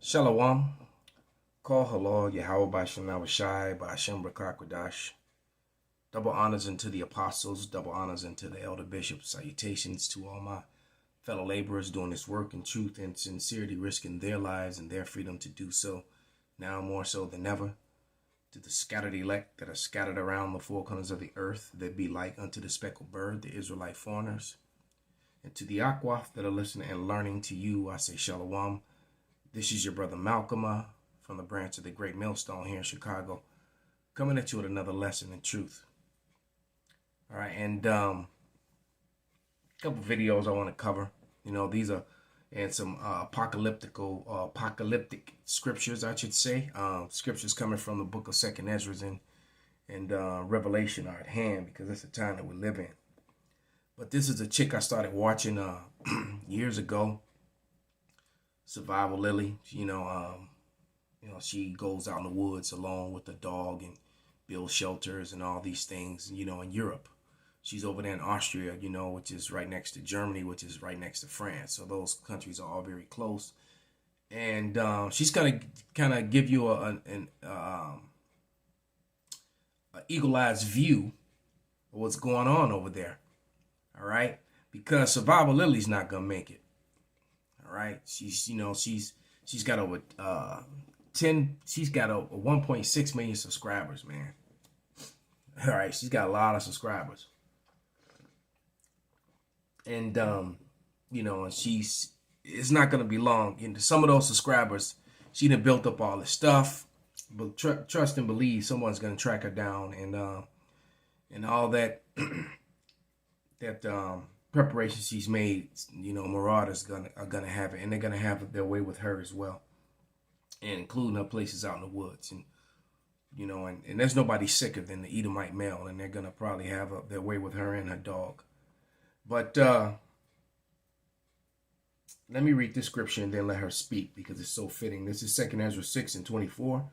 Shalom. Call halal Yahweh Bashem Awashai Bashem Brakakwadash. Double honors unto the apostles, double honors unto the elder bishops. Salutations to all my fellow laborers doing this work in truth and sincerity, risking their lives and their freedom to do so, now more so than ever. To the scattered elect that are scattered around the four corners of the earth, that be like unto the speckled bird, the Israelite foreigners. And to the Akwaf that are listening and learning, to you I say Shalom. This is your brother Malcolm from the branch of the Great Millstone here in Chicago, coming at you with another lesson in truth. All right, and a couple videos I want to cover. You know, these are and some apocalyptic scriptures, I should say. Scriptures coming from the book of 2nd Ezra and Revelation are at hand because it's the time that we live in. But this is a chick I started watching years ago. Survival Lily, she goes out in the woods alone with a dog and builds shelters and all these things, in Europe. She's over there in Austria, which is right next to Germany, which is right next to France. So those countries are all very close. And she's going to kind of give you an eagle-eyed view of what's going on over there. All right? Because Survival Lily's not going to make it. All right, she's got over 1.6 million subscribers, man. All right, she's got a lot of subscribers, and and it's not gonna be long. And some of those subscribers, she done built up all this stuff, but trust and believe someone's gonna track her down, and all that preparation she's made, marauders are gonna have it, and they're gonna have their way with her as well, and including her places out in the woods, and and there's nobody sicker than the Edomite male, and they're gonna probably have their way with her and her dog. But let me read this scripture and then let her speak because it's so fitting. This is 2nd Ezra 6:24,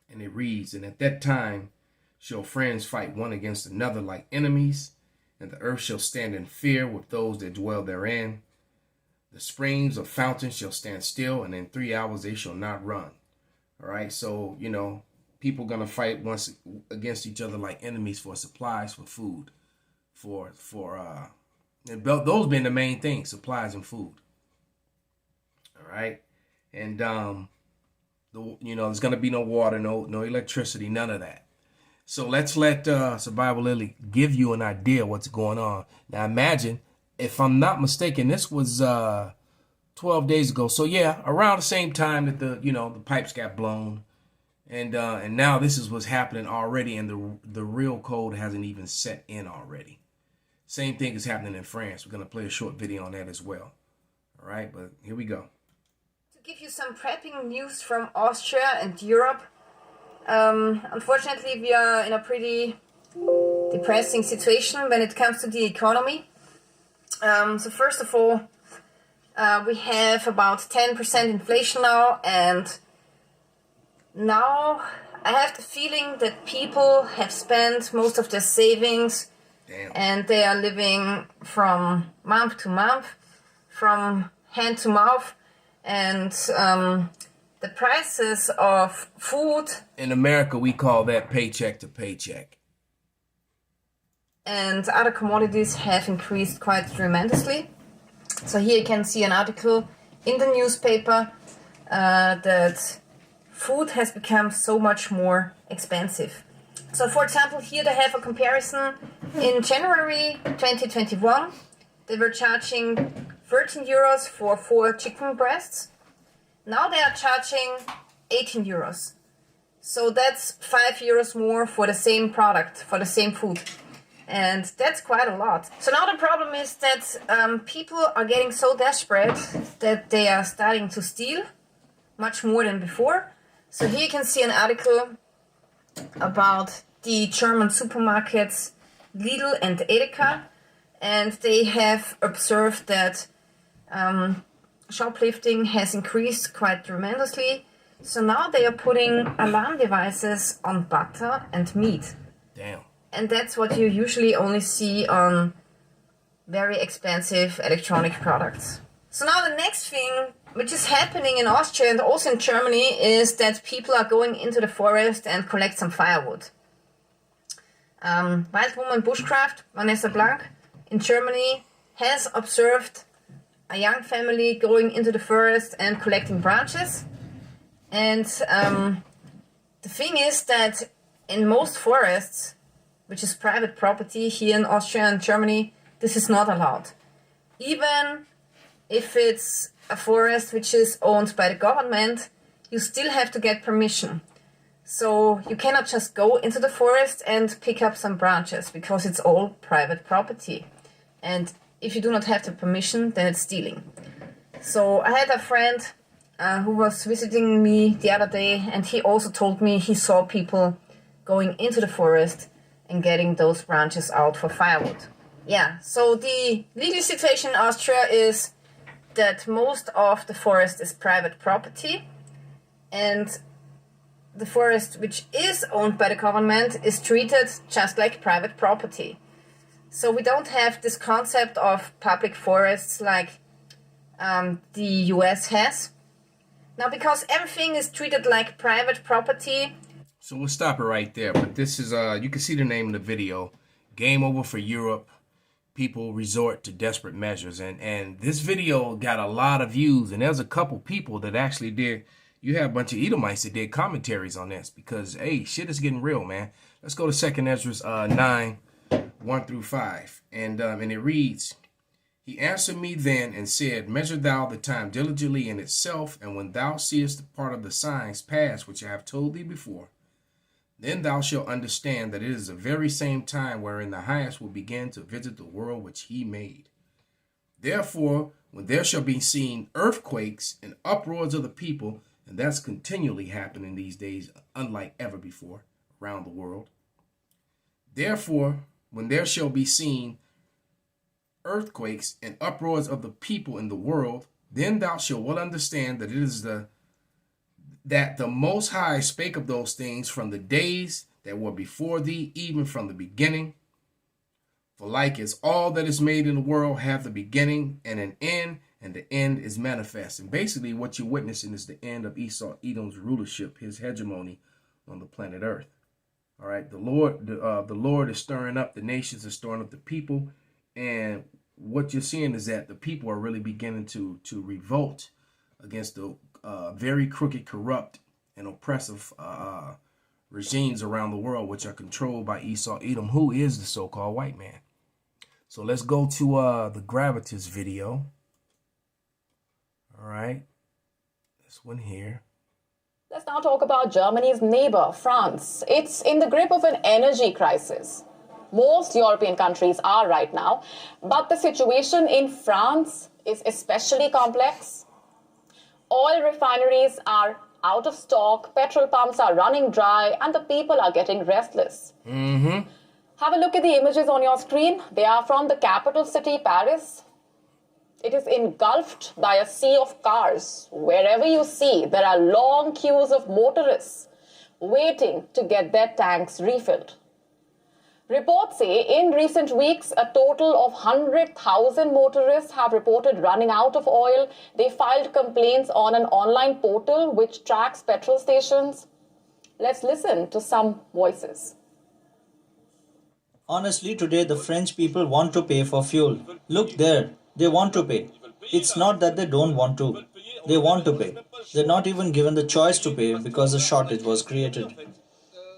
and it reads, "And at that time shall friends fight one against another like enemies, and the earth shall stand in fear with those that dwell therein. The springs of fountains shall stand still, and in 3 hours they shall not run." All right, so, people going to fight once against each other like enemies for supplies, for food, those being the main thing, supplies and food. All right, and, there's going to be no water, no electricity, none of that. So let's let Survival Lily give you an idea what's going on. Now imagine, if I'm not mistaken, this was 12 days ago. So yeah, around the same time that the pipes got blown, and now this is what's happening already, and the real cold hasn't even set in already. Same thing is happening in France. We're gonna play a short video on that as well. All right, but here we go. To give you some prepping news from Austria and Europe. Unfortunately, we are in a pretty depressing situation when it comes to the economy. So first of all, we have about 10% inflation now, and now I have the feeling that people have spent most of their savings. Damn. And they are living from month to month, from hand to mouth, and the prices of food. In America, we call that paycheck to paycheck. And other commodities have increased quite tremendously. So here you can see an article in the newspaper that food has become so much more expensive. So for example, here they have a comparison. In January 2021, they were charging 13 euros for 4 chicken breasts. Now they are charging 18 euros. So that's 5 euros more for the same product, for the same food. And that's quite a lot. So now the problem is that people are getting so desperate that they are starting to steal much more than before. So here you can see an article about the German supermarkets Lidl and Edeka. And they have observed that shoplifting has increased quite tremendously. So now they are putting alarm devices on butter and meat. Damn. And that's what you usually only see on very expensive electronic products. So now the next thing which is happening in Austria and also in Germany is that people are going into the forest and collect some firewood. Wild woman bushcraft, Vanessa Blank, in Germany has observed a young family going into the forest and collecting branches. And the thing is that in most forests, which is private property here in Austria and Germany, this is not allowed. Even if it's a forest which is owned by the government, you still have to get permission. So you cannot just go into the forest and pick up some branches because it's all private property. And if you do not have the permission, then it's stealing. So I had a friend who was visiting me the other day, and he also told me he saw people going into the forest and getting those branches out for firewood. Yeah, so the legal situation in Austria is that most of the forest is private property, and the forest which is owned by the government is treated just like private property. So we don't have this concept of public forests like the US has. Now, because everything is treated like private property. So we'll stop it right there. But this is, you can see the name of the video, Game Over for Europe. People resort to desperate measures. And this video got a lot of views. And there's a couple people that actually did. You have a bunch of Edomites that did commentaries on this because, hey, shit is getting real, man. Let's go to 2 Ezra 9, 1 through 5. And it reads, He answered me then and said, Measure thou the time diligently in itself, and when thou seest the part of the signs pass which I have told thee before, then thou shalt understand that it is the very same time wherein the highest will begin to visit the world which he made. Therefore, when there shall be seen earthquakes and uproars of the people, and that's continually happening these days, unlike ever before, around the world. Therefore, when there shall be seen earthquakes and uproars of the people in the world, then thou shalt well understand that it is that the Most High spake of those things from the days that were before thee, even from the beginning. For like as all that is made in the world have the beginning and an end, and the end is manifest. And basically what you're witnessing is the end of Esau, Edom's rulership, his hegemony on the planet Earth. All right, the Lord is stirring up the nations, is stirring up the people, and what you're seeing is that the people are really beginning to revolt against the very crooked, corrupt, and oppressive regimes around the world, which are controlled by Esau, Edom, who is the so-called white man. So let's go to the Gravitas video. All right, this one here. Let's now talk about Germany's neighbor, France. It's in the grip of an energy crisis. Most European countries are right now, but the situation in France is especially complex. Oil refineries are out of stock, petrol pumps are running dry, and the people are getting restless. Have a look at the images on your screen. They are from the capital city, Paris. It is engulfed by a sea of cars. Wherever you see, there are long queues of motorists waiting to get their tanks refilled. Reports say in recent weeks, a total of 100,000 motorists have reported running out of oil. They filed complaints on an online portal which tracks petrol stations. Let's listen to some voices. Honestly, today the French people want to pay for fuel. Look there, they want to pay. It's not that they don't want to. They want to pay. They're not even given the choice to pay because a shortage was created.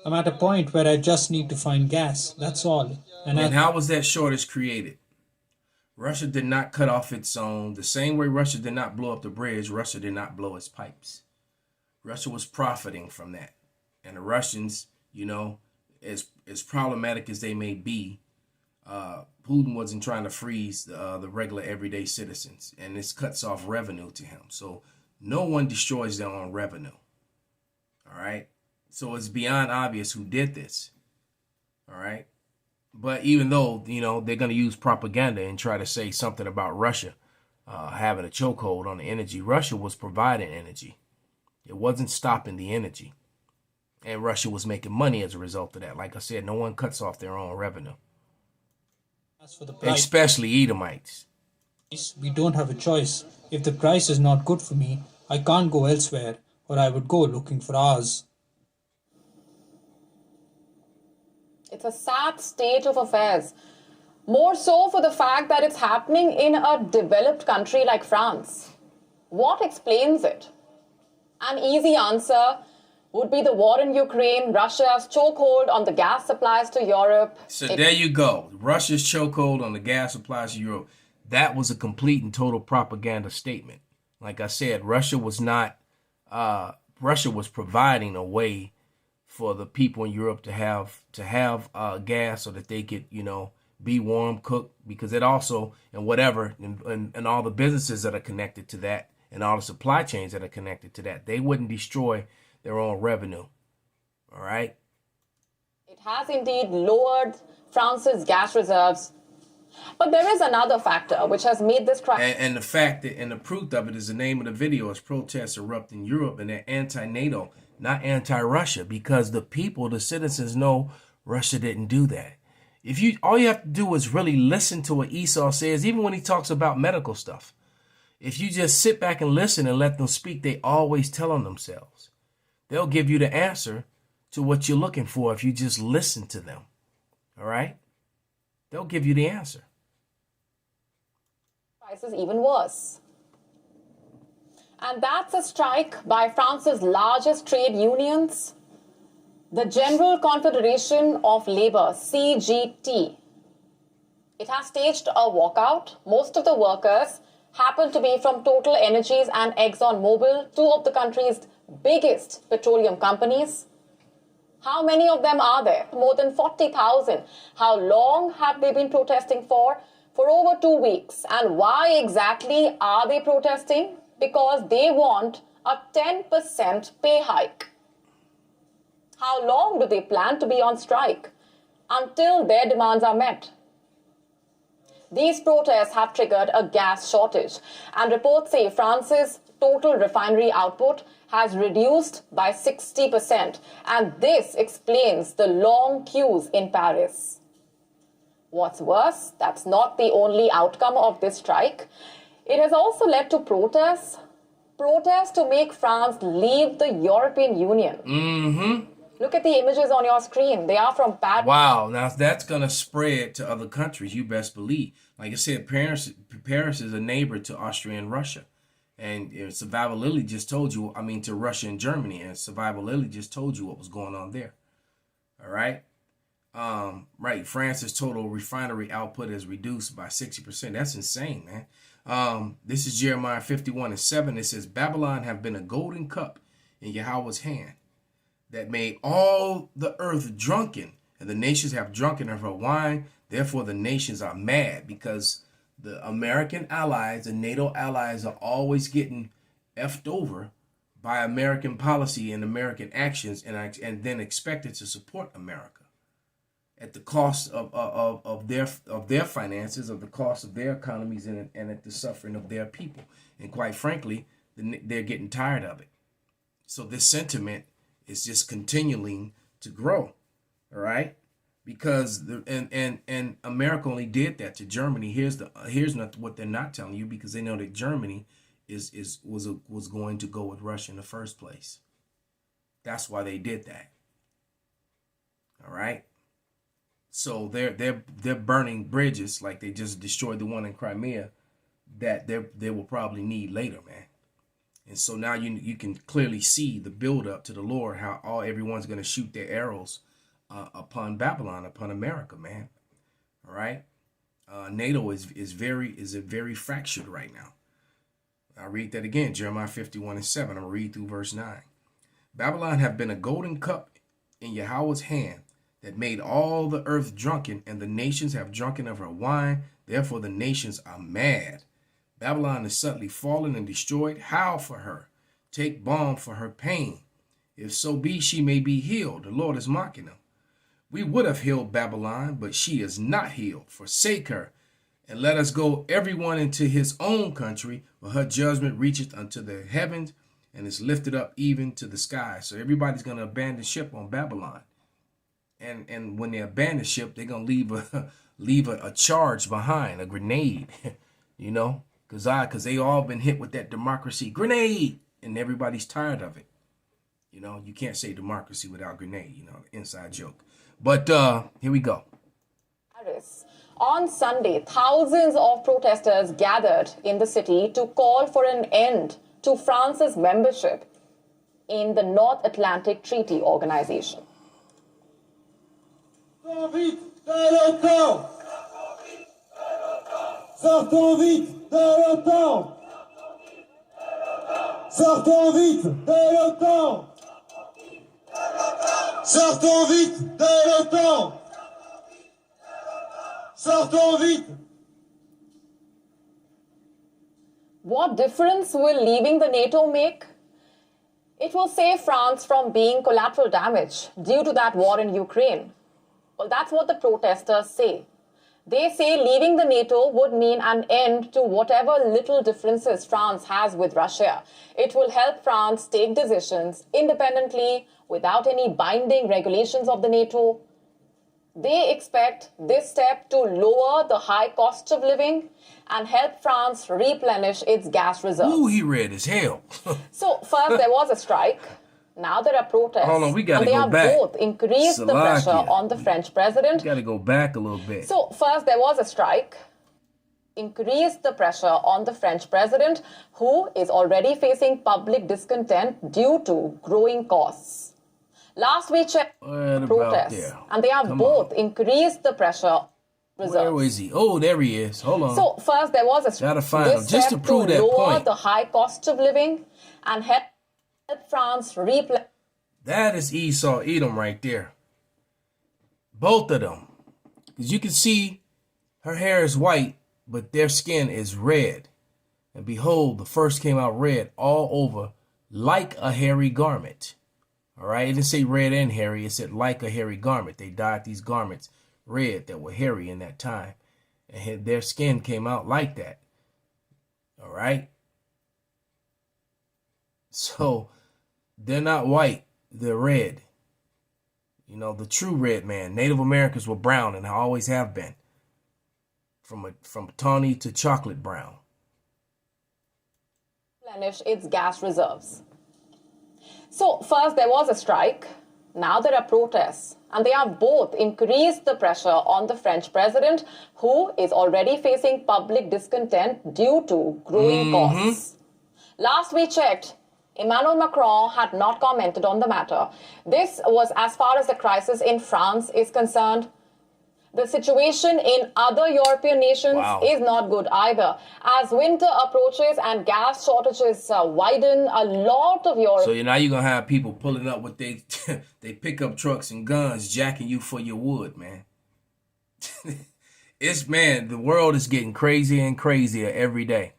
I'm at a point where I just need to find gas. That's all. And how was that shortage created? Russia did not cut off its own. The same way Russia did not blow up the bridge, Russia did not blow its pipes. Russia was profiting from that. And the Russians, you know, as problematic as they may be, Putin wasn't trying to freeze the regular everyday citizens. And this cuts off revenue to him. So no one destroys their own revenue. All right. So it's beyond obvious who did this. All right. But even though, you know, they're going to use propaganda and try to say something about Russia having a chokehold on the energy, Russia was providing energy. It wasn't stopping the energy. And Russia was making money as a result of that. Like I said, no one cuts off their own revenue. As for the price, especially Edomites. We don't have a choice. If the price is not good for me, I can't go elsewhere, or I would go looking for ours. It's a sad state of affairs. More so for the fact that it's happening in a developed country like France. What explains it? An easy answer would be the war in Ukraine, Russia's chokehold on the gas supplies to Europe. So there you go. Russia's chokehold on the gas supplies to Europe. That was a complete and total propaganda statement. Like I said, Russia was providing a way for the people in Europe to have gas so that they could, be warm, cook, because it also, and whatever, and all the businesses that are connected to that, and all the supply chains that are connected to that, they wouldn't destroy their own revenue. All right? It has indeed lowered France's gas reserves. But there is another factor which has made this crisis. And the fact that, and the proof of it is the name of the video is protests erupt in Europe, and they're anti-NATO, not anti-Russia, because the people, the citizens know Russia didn't do that. All you have to do is really listen to what Esau says, even when he talks about medical stuff. If you just sit back and listen and let them speak, they always tell on themselves. They'll give you the answer to what you're looking for if you just listen to them. All right? They'll give you the answer. Crisis even worse. And that's a strike by France's largest trade unions, the General Confederation of Labour, CGT. It has staged a walkout. Most of the workers happen to be from Total Energies and ExxonMobil, two of the country's biggest petroleum companies. How many of them are there? More than 40,000. How long have they been protesting for? For over 2 weeks. And why exactly are they protesting? Because they want a 10% pay hike. How long do they plan to be on strike? Until their demands are met. These protests have triggered a gas shortage, and reports say France's total refinery output has reduced by 60%, and this explains the long queues in Paris. What's worse, that's not the only outcome of this strike. It has also led to protests to make France leave the European Union. Mm-hmm. Look at the images on your screen. They are from Paris. Wow, now that's going to spread to other countries, you best believe. Like I said, Paris is a neighbor to Austria and Russia. And Survival Lily just told you, to Russia and Germany. And Survival Lily just told you what was going on there. All right? Right, France's total refinery output is reduced by 60%. That's insane, man. This is Jeremiah 51:7. It says, Babylon have been a golden cup in Yahweh's hand, that made all the earth drunken, and the nations have drunken of her wine. Therefore the nations are mad, because the American allies and NATO allies are always getting effed over by American policy and American actions, and then expected to support America at the cost of their finances, of the cost of their economies, and at the suffering of their people. And quite frankly, they're getting tired of it. So this sentiment is just continuing to grow, all right? Because and America only did that to Germany. Here's what they're not telling you, because they know that Germany was going to go with Russia in the first place. That's why they did that. All right. So they're burning bridges like they just destroyed the one in Crimea that they will probably need later, man. And so now you can clearly see the build up to the Lord, how everyone's going to shoot their arrows upon Babylon, upon America, man. All right. NATO is very fractured right now. I'll read that again, Jeremiah 51:7. I'm going to read through verse 9. Babylon have been a golden cup in Yahweh's hand, that made all the earth drunken, and the nations have drunken of her wine. Therefore the nations are mad. Babylon is suddenly fallen and destroyed. Howl for her. Take balm for her pain. If so be she may be healed. The Lord is mocking them. We would have healed Babylon, but she is not healed. Forsake her, and let us go everyone into his own country, for her judgment reacheth unto the heavens, and is lifted up even to the sky. So everybody's going to abandon ship on Babylon. And when they abandon ship, they're going to leave a charge behind, a grenade. you know, because they all been hit with that democracy grenade, and everybody's tired of it. You know, you can't say democracy without grenade, you know, inside joke. But here we go. Paris. On Sunday, thousands of protesters gathered in the city to call for an end to France's membership in the North Atlantic Treaty Organization. Sortons vite de l'OTAN! Sortons vite de l'OTAN! Sortons vite de l'OTAN! Sortons vite de l'OTAN! Sortons vite! What difference will leaving the NATO make? It will save France from being collateral damage due to that war in Ukraine. Well, that's what the protesters say. They say leaving the NATO would mean an end to whatever little differences France has with Russia. It will help France take decisions independently without any binding regulations of the NATO. They expect this step to lower the high cost of living and help France replenish its gas reserves. Ooh, he read as hell. So first there was a strike. Now there are protests. Hold on, we gotta and they go have back. both increased the pressure Slovakia. on the French president. Got to go back a little bit. So first there was a strike, increased the pressure on the French president, who is already facing public discontent due to growing costs. Last we checked What about protests, there? and they have Come both on. increased the pressure. Where was he? Oh, there he is. Hold on. So first there was a Gotta find this him, just step to prove that lower point. the high cost of living and help France replenish. That is Esau, Edom right there. Both of them. Because you can see her hair is white, but their skin is red. And behold, the first came out red all over like a hairy garment. All right, it didn't say red and hairy. It said like a hairy garment. They dyed these garments red that were hairy in that time. And their skin came out like that. All right. So they're not white. They're red. You know, the true red man. Native Americans were brown and always have been. From tawny to chocolate brown. Replenish its gas reserves. So first there was a strike, now there are protests, and they have both increased the pressure on the French president, who is already facing public discontent due to growing costs. Last we checked, Emmanuel Macron had not commented on the matter. This was as far as the crisis in France is concerned. The situation in other European nations is not good either. As winter approaches and gas shortages widen, a lot of Europe. So now you're going to have people pulling up with they pickup trucks and guns, jacking you for your wood, man. The world is getting crazier and crazier every day.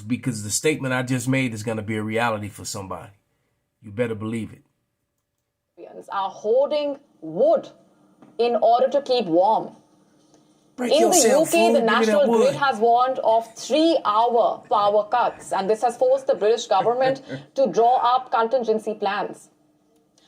Because the statement I just made is going to be a reality for somebody. You better believe it. Are hoarding wood in order to keep warm. Break In the yourself, UK, fool. the Give me that National wood. Grid has warned of 3-hour power cuts, and this has forced the British government to draw up contingency plans.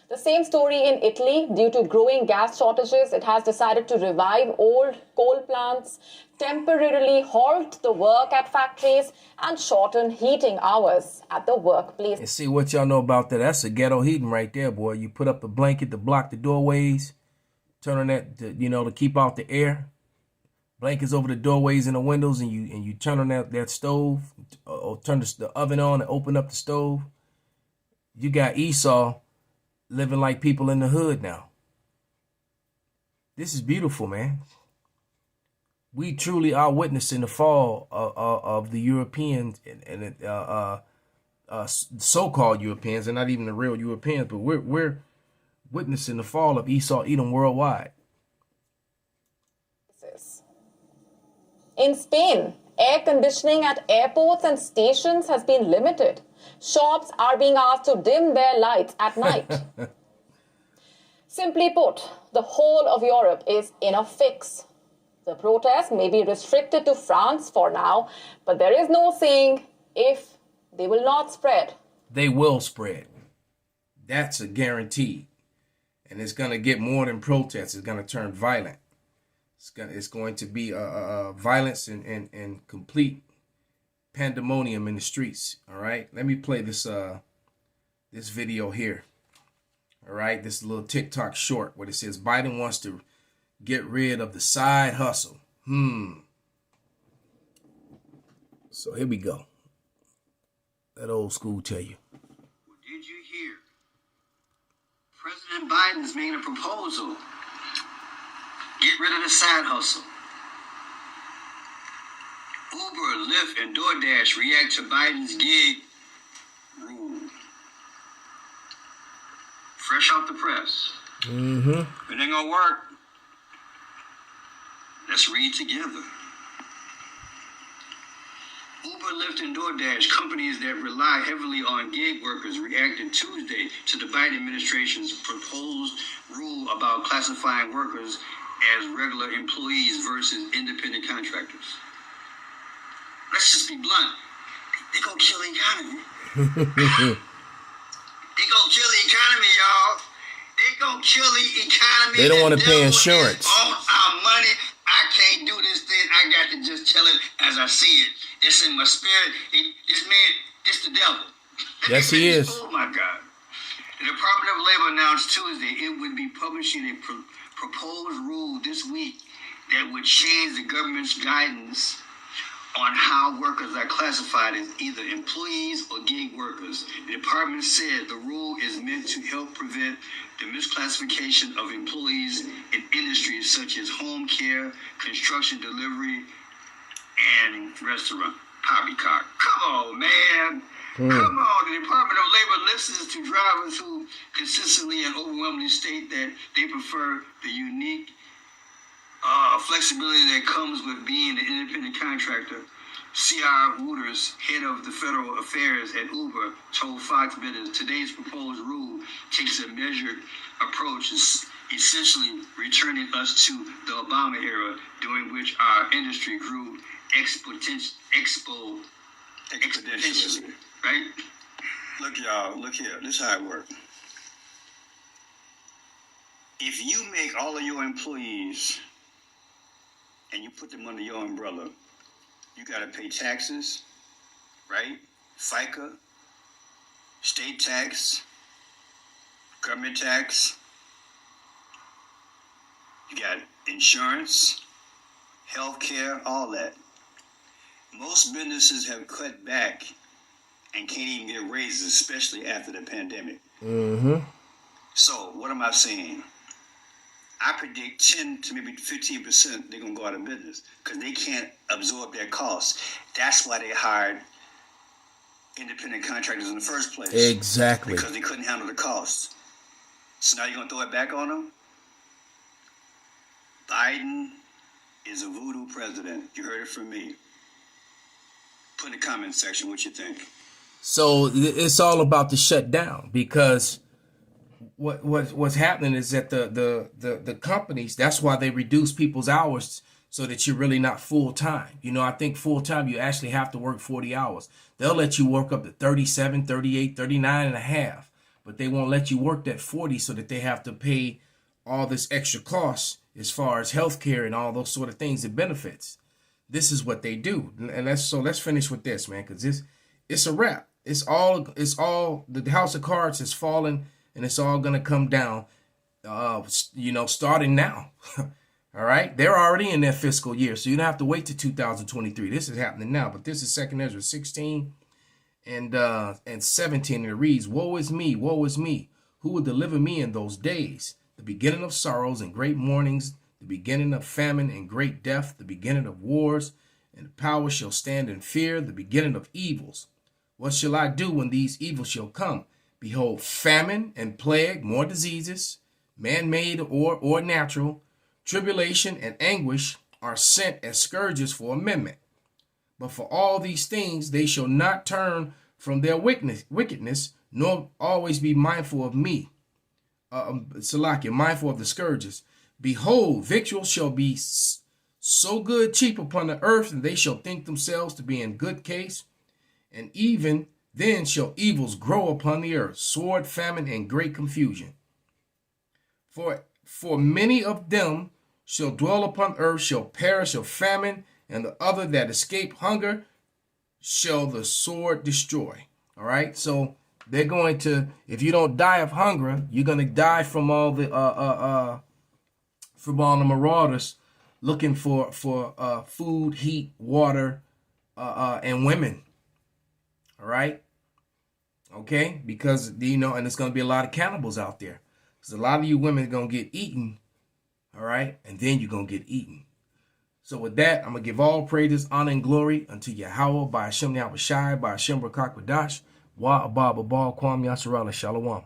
The same story in Italy. Due to growing gas shortages, it has decided to revive old coal plants, temporarily halt the work at factories, and shorten heating hours at the workplace. And see what y'all know about that. That's a ghetto heating right there, boy. You put up the blanket to block the doorways, turn on that, to keep out the air. Blankets over the doorways and the windows, and you turn on that stove, or turn the oven on and open up the stove. You got Esau living like people in the hood now. This is beautiful, man. We truly are witnessing the fall of the Europeans and so-called Europeans. They're not even the real Europeans, but we're witnessing the fall of Esau, Edom worldwide. In Spain, air conditioning at airports and stations has been limited. Shops are being asked to dim their lights at night. Simply put, the whole of Europe is in a fix. The protests may be restricted to France for now, but there is no saying if they will not spread. They will spread. That's a guarantee. And it's going to get more than protests. It's going to turn violent. It's going to be violence and complete pandemonium in the streets. All right, let me play this this video here. All right, this little TikTok short where it says Biden wants to get rid of the side hustle. So here we go. That old school tell you. Did you hear? President Biden's making a proposal. Get rid of the side hustle. Uber, Lyft, and DoorDash react to Biden's gig rule. Fresh off the press. It ain't gonna work. Let's read together. Uber, Lyft, and DoorDash, companies that rely heavily on gig workers, reacted Tuesday to the Biden administration's proposed rule about classifying workers as regular employees versus independent contractors. Let's just be blunt. They gonna kill the economy. They gonna kill the economy, y'all. They gonna kill the economy. They don't want to pay insurance. On our money. I can't do this thing. I got to just tell it as I see it. It's in my spirit. This man, it's the devil. Yes, he is. Oh my God. The Department of Labor announced Tuesday it would be publishing a proposed rule this week that would change the government's guidance on how workers are classified as either employees or gig workers. The department said the rule is meant to help prevent the misclassification of employees in industries such as home care, construction delivery, and restaurant. Poppycock. Come on, man. Come on. The Department of Labor listens to drivers who consistently and overwhelmingly state that they prefer the unique flexibility that comes with being an independent contractor. C.R. Wooters, head of the federal affairs at Uber, told Fox Business today's proposed rule takes a measured approach, essentially returning us to the Obama era, during which our industry grew exponentially. Right? Look, y'all, look here. This is how it works. If you make all of your employees and you put them under your umbrella, you got to pay taxes, right? FICA, state tax, government tax. You got insurance, health care, all that. Most businesses have cut back and can't even get raises, especially after the pandemic. So what am I saying? I predict 10 to maybe 15% they're going to go out of business because they can't absorb their costs. That's why they hired independent contractors in the first place. Exactly. Because they couldn't handle the costs. So now you're going to throw it back on them? Biden is a voodoo president. You heard it from me. Put in the comment section what you think. So it's all about the shutdown because what's happening is that the companies, that's why they reduce people's hours so that you're really not full time. You know, I think full time you actually have to work 40 hours. They'll let you work up to 37, 38, 39 and a half, but they won't let you work that 40 so that they have to pay all this extra cost as far as healthcare and all those sort of things and benefits. This is what they do. And let's finish with this, man, because it's a wrap. It's all the house of cards has fallen. And it's all going to come down, starting now. All right. They're already in their fiscal year. So you don't have to wait to 2023. This is happening now. But this is 2 Ezra 16 and 17. And it reads, woe is me, who will deliver me in those days? The beginning of sorrows and great mournings, the beginning of famine and great death, the beginning of wars, and the power shall stand in fear, the beginning of evils. What shall I do when these evils shall come? Behold, famine and plague, more diseases, man-made or natural, tribulation and anguish are sent as scourges for amendment. But for all these things they shall not turn from their wickedness, nor always be mindful of me. Salakia, mindful of the scourges. Behold, victuals shall be so good cheap upon the earth, and they shall think themselves to be in good case, and even then shall evils grow upon the earth, sword, famine, and great confusion. For many of them shall dwell upon earth shall perish of famine, and the other that escape hunger shall the sword destroy. All right, so they're going to, if you don't die of hunger, you're going to die from all the marauders looking for food, heat, water, and women. All right, okay, because and there's going to be a lot of cannibals out there, because a lot of you women are going to get eaten. All right, and then you're going to get eaten. So with that, I'm going to give all praises, honor, and glory unto Yahweh, by Hashem Yahweh Shai, by Hashem Brakak Wadash, Wa Abba Babal Kwam Yasharala Shalom.